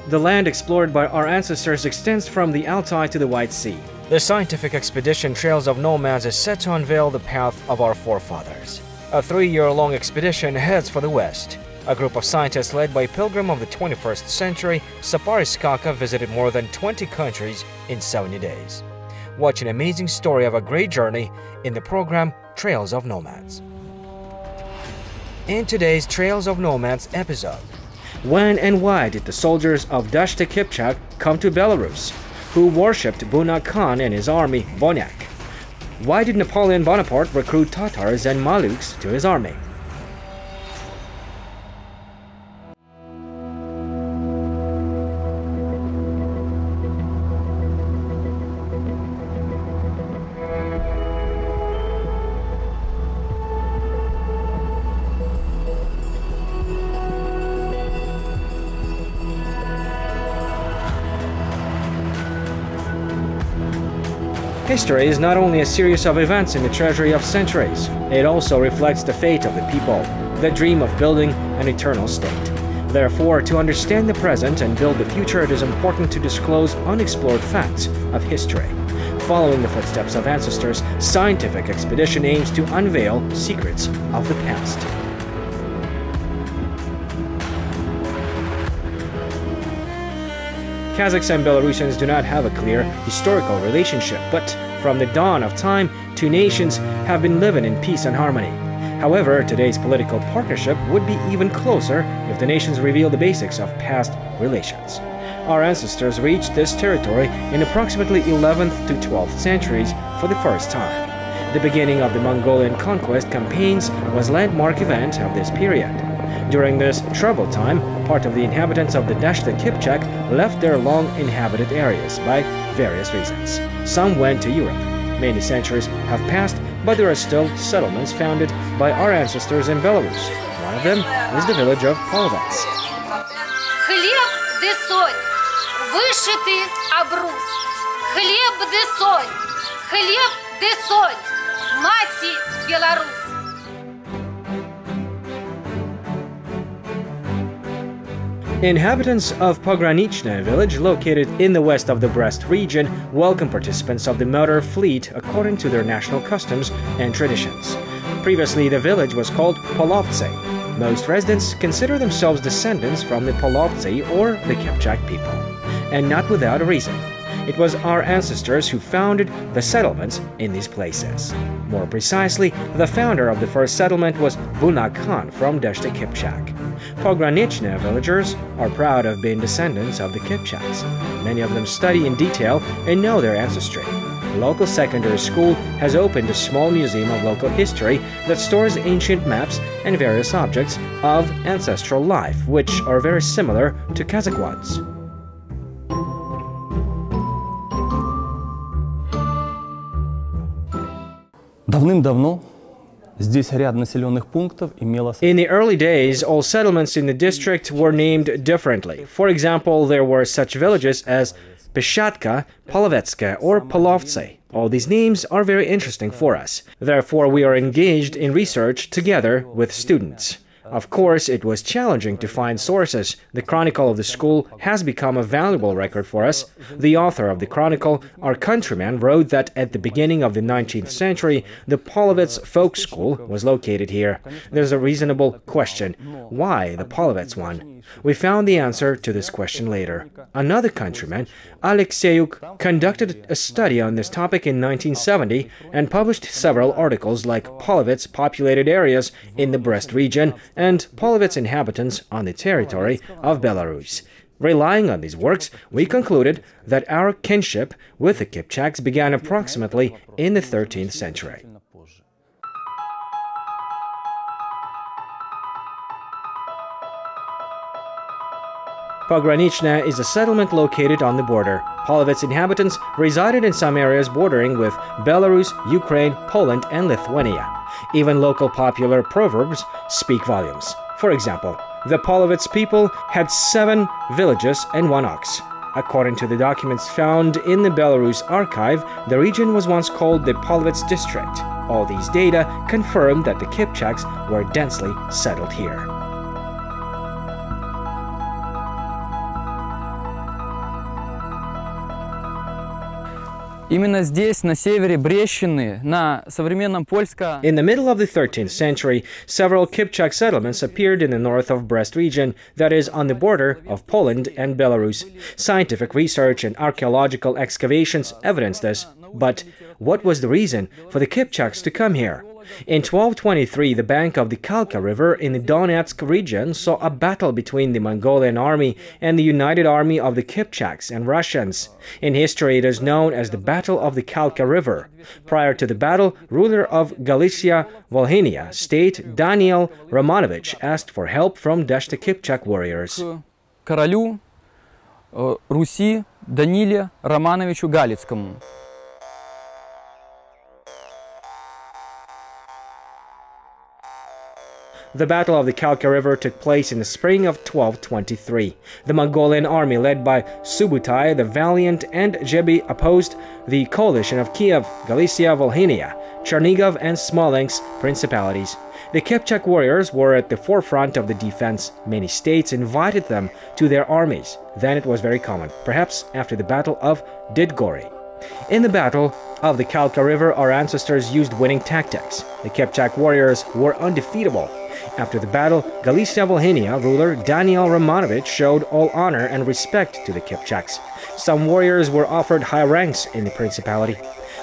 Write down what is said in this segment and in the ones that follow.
The land explored by our ancestors extends from the Altai to the White Sea. The scientific expedition Trails of Nomads is set to unveil the path of our forefathers. A 3-year-long expedition heads for the west. A group of scientists led by a pilgrim of the 21st century, Saparis Kaka, visited more than 20 countries in 70 days. Watch an amazing story of a great journey in the program Trails of Nomads. In today's Trails of Nomads episode, when and why did the soldiers of Dashta Kipchak come to Belarus, who worshipped Bunak Khan and his army, Bonyak? Why did Napoleon Bonaparte recruit Tatars and Maluks to his army? History is not only a series of events in the treasury of centuries, it also reflects the fate of the people, the dream of building an eternal state. Therefore, to understand the present and build the future, it is important to disclose unexplored facts of history. Following the footsteps of ancestors, scientific expedition aims to unveil secrets of the past. Kazakhs and Belarusians do not have a clear historical relationship, but from the dawn of time, two nations have been living in peace and harmony. However, today's political partnership would be even closer if the nations reveal the basics of past relations. Our ancestors reached this territory in approximately 11th to 12th centuries for the first time. The beginning of the Mongolian conquest campaigns was a landmark event of this period. During this troubled time, part of the inhabitants of the Dashta Kipchak left their long inhabited areas by various reasons. Some went to Europe. Many centuries have passed, but there are still settlements founded by our ancestors in Belarus. One of them is the village of Polovets. Хлеб де соль, вышитый обрус. Хлеб де соль, хлеб де соль, мати Беларусь. Inhabitants of Pogranichne village, located in the west of the Brest region, welcome participants of the motor fleet according to their national customs and traditions. Previously, the village was called Polovtsy. Most residents consider themselves descendants from the Polovtsy or the Kipchak people, and not without a reason. It was our ancestors who founded the settlements in these places. More precisely, the founder of the first settlement was Bunak Khan from Dashta Kipchak. Pogranichne villagers are proud of being descendants of the Kipchaks. Many of them study in detail and know their ancestry. Local secondary school has opened a small museum of local history that stores ancient maps and various objects of ancestral life, which are very similar to Kazakh ones. Давным-давно здесь ряд населенных пунктов имело... In the early days, all settlements in the district were named differently. For example, there were such villages as Peshatka, Polovetska, or Polovtsy. All these names are very interesting for us. Therefore, we are engaged in research together with students. Of course, it was challenging to find sources. The chronicle of the school has become a valuable record for us. The author of the chronicle, our countryman, wrote that at the beginning of the 19th century, the Polovets folk school was located here. There's a reasonable question: why the Polovets one? We found the answer to this question later. Another countryman, Alexeyuk, conducted a study on this topic in 1970 and published several articles like Polovets populated areas in the Brest region and Polovets inhabitants on the territory of Belarus. Relying on these works, we concluded that our kinship with the Kipchaks began approximately in the 13th century. Pogranichne is a settlement located on the border. Polovets inhabitants resided in some areas bordering with Belarus, Ukraine, Poland, and Lithuania. Even local popular proverbs speak volumes. For example, the Polovets people had 7 villages and 1 ox. According to the documents found in the Belarus archive, the region was once called the Polovets district. All these data confirm that the Kipchaks were densely settled here. Именно здесь, на севере Брещины, на современном польско... In the middle of the 13th century, several Kipchak settlements appeared in the north of Brest region, that is, on the border of Poland and Belarus. Scientific research and archaeological excavations evidence this. But what was the reason for the Kipchaks to come here? In 1223, the bank of the Kalka River in the Donetsk region saw a battle between the Mongolian army and the united army of the Kipchaks and Russians. In history, it is known as the Battle of the Kalka River. Prior to the battle, ruler of Galicia, Volhynia, state Daniel Romanovich asked for help from Deshta Kipchak warriors. Королю Руси Даниле Романовичу Галицкому. The Battle of the Kalka River took place in the spring of 1223. The Mongolian army led by Subutai the Valiant and Jibek opposed the coalition of Kiev, Galicia, Volhynia, Chernigov and Smolensk principalities. The Kipchak warriors were at the forefront of the defense. Many states invited them to their armies. Then it was very common, perhaps after the Battle of Didgori. In the Battle of the Kalka River, our ancestors used winning tactics. The Kipchak warriors were undefeatable. After the battle, Galicia-Volhynia ruler Daniel Romanovich showed all honor and respect to the Kipchaks. Some warriors were offered high ranks in the principality.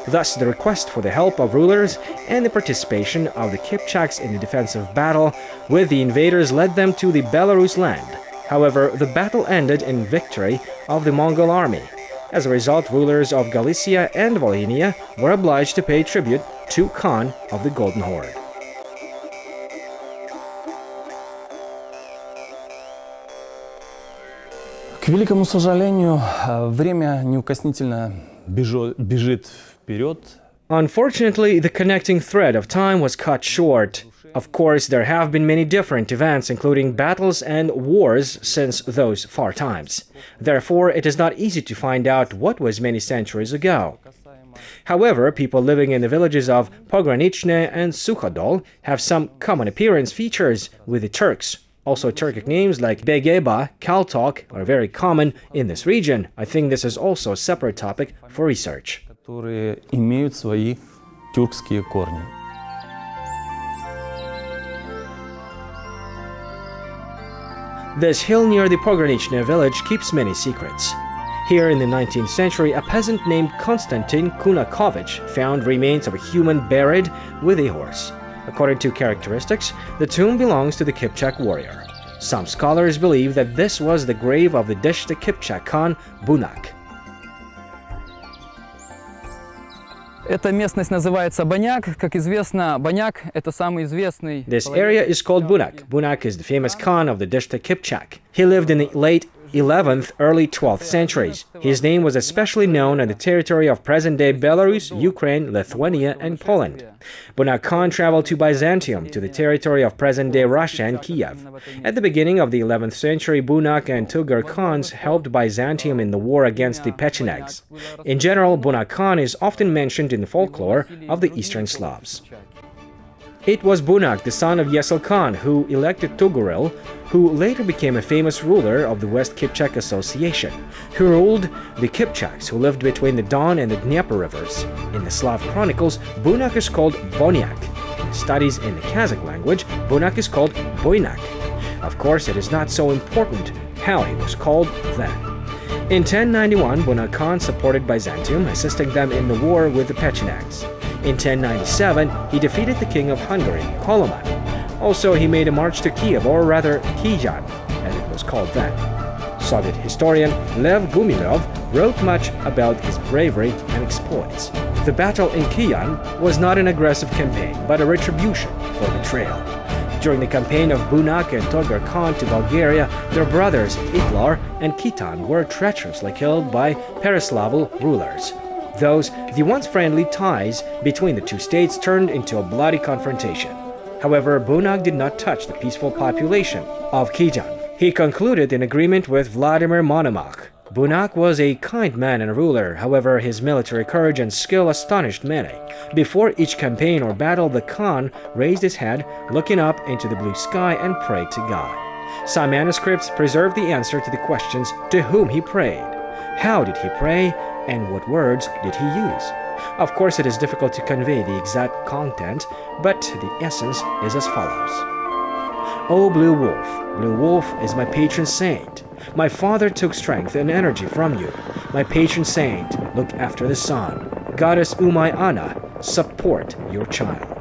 Thus, the request for the help of rulers and the participation of the Kipchaks in the defensive battle with the invaders led them to the Belarus land. However, the battle ended in victory of the Mongol army. As a result, rulers of Galicia and Volhynia were obliged to pay tribute to Khan of the Golden Horde. К великому сожалению, время неукоснительно бежит вперед. Unfortunately, the connecting thread of time was cut short. Of course, there have been many different events, including battles and wars, since those far times. Therefore, it is not easy to find out what was many centuries ago. However, people living in the villages of Pogranichne and Sukhodol have some common appearance features with the Turks. Also, Turkic names like Begeba, Kaltok are very common in this region. I think this is also a separate topic for research. Которые имеют свои тюркские корни. This hill near the Pogranichne village keeps many secrets. Here in the 19th century, a peasant named Konstantin Kunakovich found remains of a human buried with a horse. According to characteristics, the tomb belongs to the Kipchak warrior. Some scholars believe that this was the grave of the Deshta Kipchak Khan Bunak. Эта местность называется Баняк. Как известно, Баняк – это самый известный... This area is called Bunak. Bunak is the famous Khan of the Deshta Kipchak. He lived in the late 11th, early 12th centuries. His name was especially known on the territory of present-day Belarus, Ukraine, Lithuania, and Poland. Bunak Khan traveled to Byzantium, to the territory of present-day Russia and Kiev. At the beginning of the 11th century, Bunak and Tugur Khans helped Byzantium in the war against the Pechenegs. In general, Bunak Khan is often mentioned in the folklore of the Eastern Slavs. It was Bunak, the son of Yesil Khan, who elected Tuguril, who later became a famous ruler of the West Kipchak Association, who ruled the Kipchaks, who lived between the Don and the Dnieper rivers. In the Slav chronicles, Bunak is called Bonyak. In studies in the Kazakh language, Bunak is called Boynak. Of course, it is not so important how he was called then. In 1091, Bunak Khan supported Byzantium, assisting them in the war with the Pechenegs. In 1097, he defeated the king of Hungary, Koloman. Also, he made a march to Kiev, or rather Kiev, as it was called then. Soviet historian Lev Gumilov wrote much about his bravery and exploits. The battle in Kiev was not an aggressive campaign, but a retribution for betrayal. During the campaign of Bunak and Togar Khan to Bulgaria, their brothers Itlar and Khitan were treacherously killed by Pereslavl rulers. Thus, the once friendly ties between the two states turned into a bloody confrontation. However, Bunak did not touch the peaceful population of Khitan. He concluded an agreement with Vladimir Monomach. Bunak was a kind man and ruler, however, his military courage and skill astonished many. Before each campaign or battle, the Khan raised his head, looking up into the blue sky, and prayed to God. Some manuscripts preserve the answer to the questions to whom he prayed. How did he pray? And what words did he use? Of course, it is difficult to convey the exact content, but the essence is as follows. O Blue Wolf is my patron saint. My father took strength and energy from you. My patron saint, look after the sun. Goddess Umayana, support your child.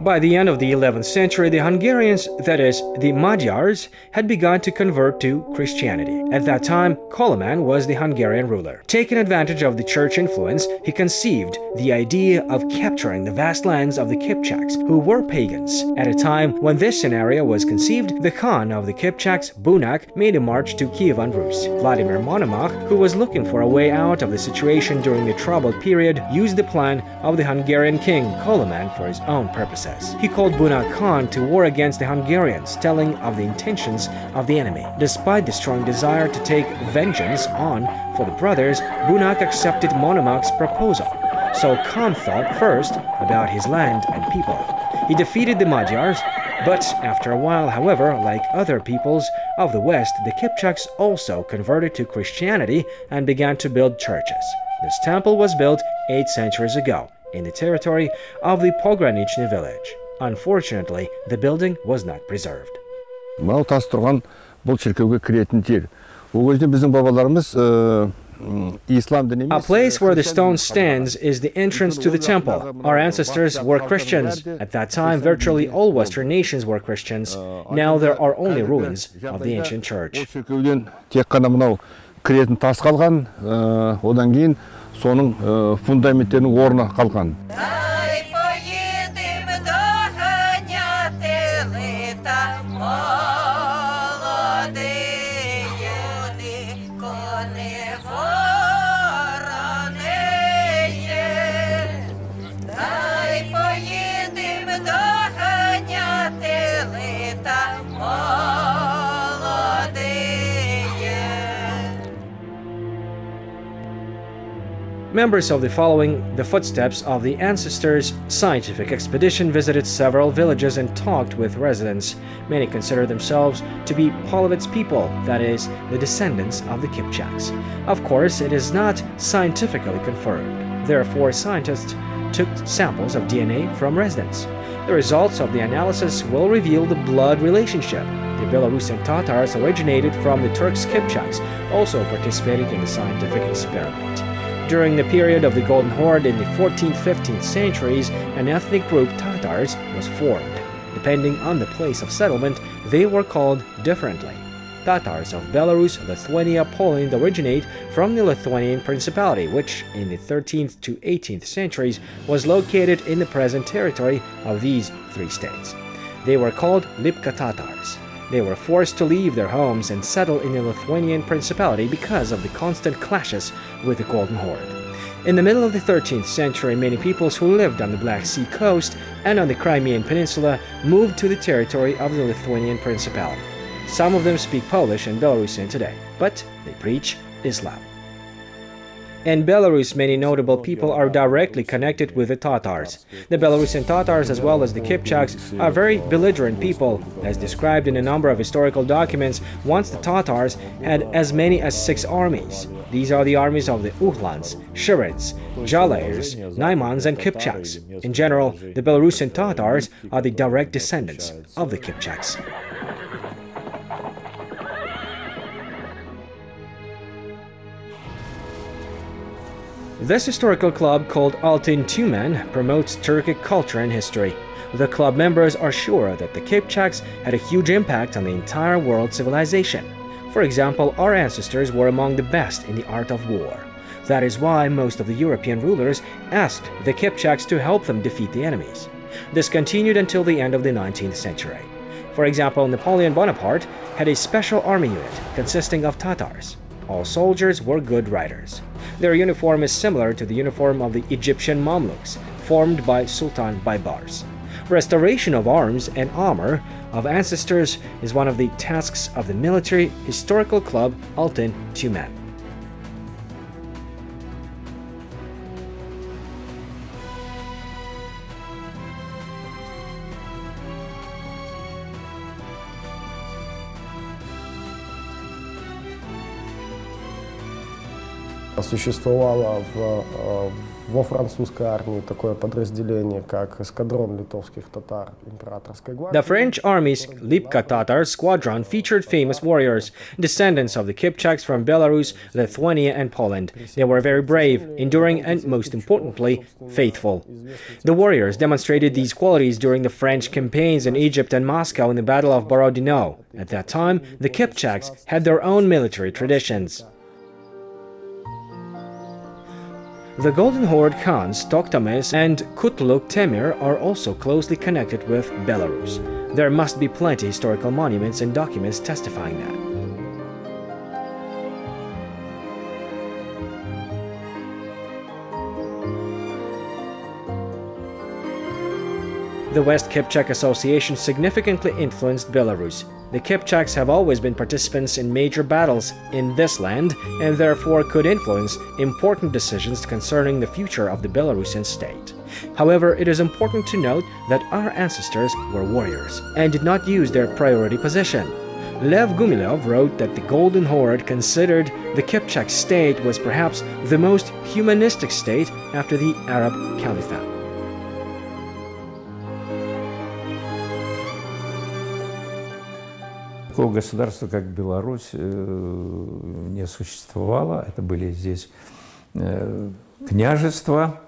By the end of the 11th century, the Hungarians, that is, the Magyars, had begun to convert to Christianity. At that time, Koloman was the Hungarian ruler. Taking advantage of the church influence, he conceived the idea of capturing the vast lands of the Kipchaks, who were pagans. At a time when this scenario was conceived, the Khan of the Kipchaks, Bunak, made a march to Kievan Rus. Vladimir Monomakh, who was looking for a way out of the situation during the troubled period, used the plan of the Hungarian king Koloman for his own purposes. He called Bunak Khan to war against the Hungarians, telling of the intentions of the enemy. Despite the strong desire to take vengeance on for the brothers, Bunak accepted Monomakh's proposal. So Khan thought first about his land and people. He defeated the Magyars, but after a while, however, like other peoples of the West, the Kipchaks also converted to Christianity and began to build churches. This temple was built 8 centuries ago in the territory of the Pogranichny village. Unfortunately, the building was not preserved. Мынау тас тұрған бұл шіркеуге кіретін жер. Ол кезде біздің бабаларымыз ислам дініне A place where the stone stands is the entrance to the temple. Our ancestors were Christians. At that time, virtually all Western nations were Christians. Now there are only ruins of the ancient church. Ол шіркеуден тек қана мынау кіретін тас қалған, одан кейін соның фундаменттерінің орны қалған. Members of the following the footsteps of the ancestors scientific expedition visited several villages and talked with residents. Many consider themselves to be Polovets people, that is, the descendants of the Kipchaks. Of course, it is not scientifically confirmed. Therefore, scientists took samples of DNA from residents. The results of the analysis will reveal the blood relationship. The Belarusian Tatars originated from the Turks Kipchaks, also participated in the scientific experiment. During the period of the Golden Horde in the 14th-15th centuries, an ethnic group, Tatars, was formed. Depending on the place of settlement, they were called differently. Tatars of Belarus, Lithuania, Poland originate from the Lithuanian Principality, which in the 13th to 18th centuries was located in the present territory of these 3 states. They were called Lipka Tatars. They were forced to leave their homes and settle in the Lithuanian Principality because of the constant clashes with the Golden Horde. In the middle of the 13th century, many peoples who lived on the Black Sea coast and on the Crimean Peninsula moved to the territory of the Lithuanian Principality. Some of them speak Polish and Belarusian today, but they preach Islam. In Belarus, many notable people are directly connected with the Tatars. The Belarusian Tatars, as well as the Kipchaks, are very belligerent people. As described in a number of historical documents, once the Tatars had as many as 6 armies. These are the armies of the Uhlans, Shirids, Jalairs, Naimans, and Kipchaks. In general, the Belarusian Tatars are the direct descendants of the Kipchaks. This historical club, called Altyn Tumen, promotes Turkic culture and history. The club members are sure that the Kipchaks had a huge impact on the entire world civilization. For example, our ancestors were among the best in the art of war. That is why most of the European rulers asked the Kipchaks to help them defeat the enemies. This continued until the end of the 19th century. For example, Napoleon Bonaparte had a special army unit consisting of Tatars. All soldiers were good riders. Their uniform is similar to the uniform of the Egyptian Mamluks, formed by Sultan Baybars. Restoration of arms and armor of ancestors is one of the tasks of the military historical club Altyn Tumen. Существовало во французской армии такое подразделение, как эскадрон литовских татар императорской гвардии. The French army's Lipka Tatar squadron featured famous warriors, descendants of the Kipchaks from Belarus, Lithuania and Poland. They were very brave, enduring and, most importantly, faithful. The warriors demonstrated these qualities during the French campaigns in Egypt and Moscow in the Battle of Borodino. At that time, the Kipchaks had their own military traditions. The Golden Horde Khans, Tokhtames and Kutluk Temir are also closely connected with Belarus. There must be plenty historical monuments and documents testifying that. The West Kipchak Association significantly influenced Belarus. The Kipchaks have always been participants in major battles in this land and therefore could influence important decisions concerning the future of the Belarusian state. However, it is important to note that our ancestors were warriors and did not use their priority position. Lev Gumilov wrote that the Golden Horde considered the Kipchak state was perhaps the most humanistic state after the Arab Caliphate. Такого государства, как Беларусь, не существовало. Это были здесь княжества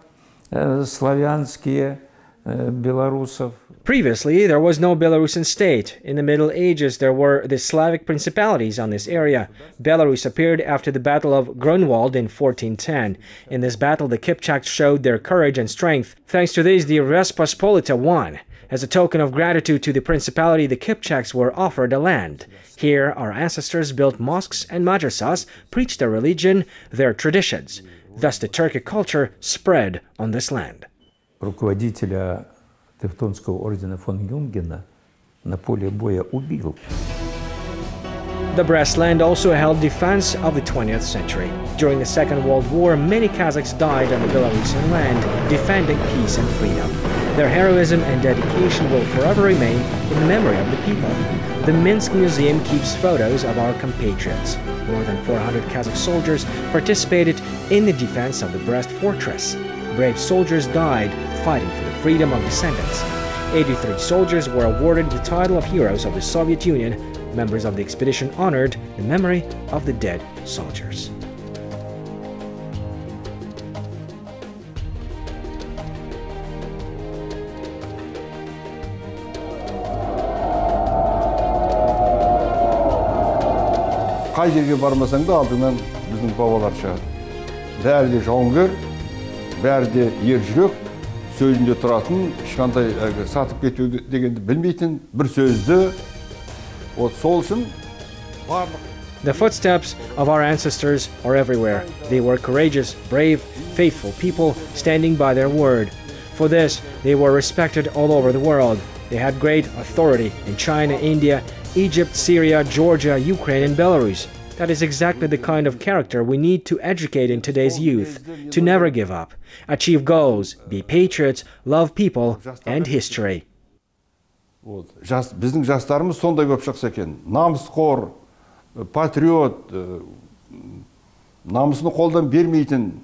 славянские белорусов. Previously, there was no Belarusian state. In the Middle Ages, there were the Slavic principalities on this area. Belarus appeared after the Battle of Grunwald in 1410. In this battle, the Kipchaks showed their courage and strength. Thanks to this, the Respospolita won. As a token of gratitude to the principality, the Kipchaks were offered a land. Here, our ancestors built mosques and madrasas, preached their religion, their traditions. Thus, the Turkic culture spread on this land. Руководителя Тевтонского ордена фон Юнгена на поле боя убил. The Brest land also held defense of the 20th century. During the Second World War, many Kazakhs died on the Belarusian land, defending peace and freedom. Their heroism and dedication will forever remain in the memory of the people. The Minsk Museum keeps photos of our compatriots. More than 400 Kazakh soldiers participated in the defense of the Brest fortress. Brave soldiers died fighting for the freedom of descendants. 83 soldiers were awarded the title of Heroes of the Soviet Union. Members of the expedition honored the memory of the dead soldiers. Қай жерге бармасаң да алдыңнан біздің бабалар шығады. Бәрі де жауынгер, бәрі де ержүрек, сөзінде тұратын, ешқандай сатып кету дегенді білмейтін, бір сөзді. Сол үшін барлық. The footsteps of our ancestors are everywhere. They were courageous, brave, faithful people standing by their word. For this, they were respected all over the world. They had great authority in China, India, Egypt, Syria, Georgia, Ukraine, and Belarus. That is exactly the kind of character we need to educate in today's youth, to never give up, achieve goals, be patriots, love people and history. Біздің жастарымыз сондай көп шықса екен. Намысқор, патриот, намысын қолдан бермейтін,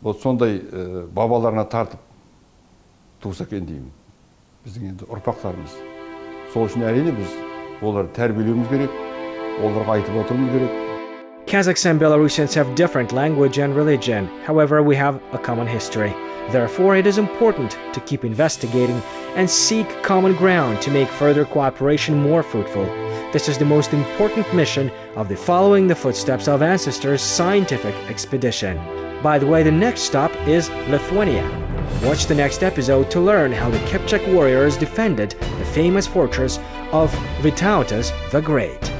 сондай бабаларына тартып туса екен деймін. Біздің енді ұрпақтарымыз. Сол үшін әрине біз оларды тәрбиелеуіміз керек, оларға айтып отыруымыз керек. Kazakhs and Belarusians have different language and religion. However, we have a common history. Therefore, it is important to keep investigating and seek common ground to make further cooperation more fruitful. This is the most important mission of the Following the Footsteps of Ancestors scientific expedition. By the way, the next stop is Lithuania. Watch the next episode to learn how the Kipchak warriors defended the famous fortress of Vytautas the Great.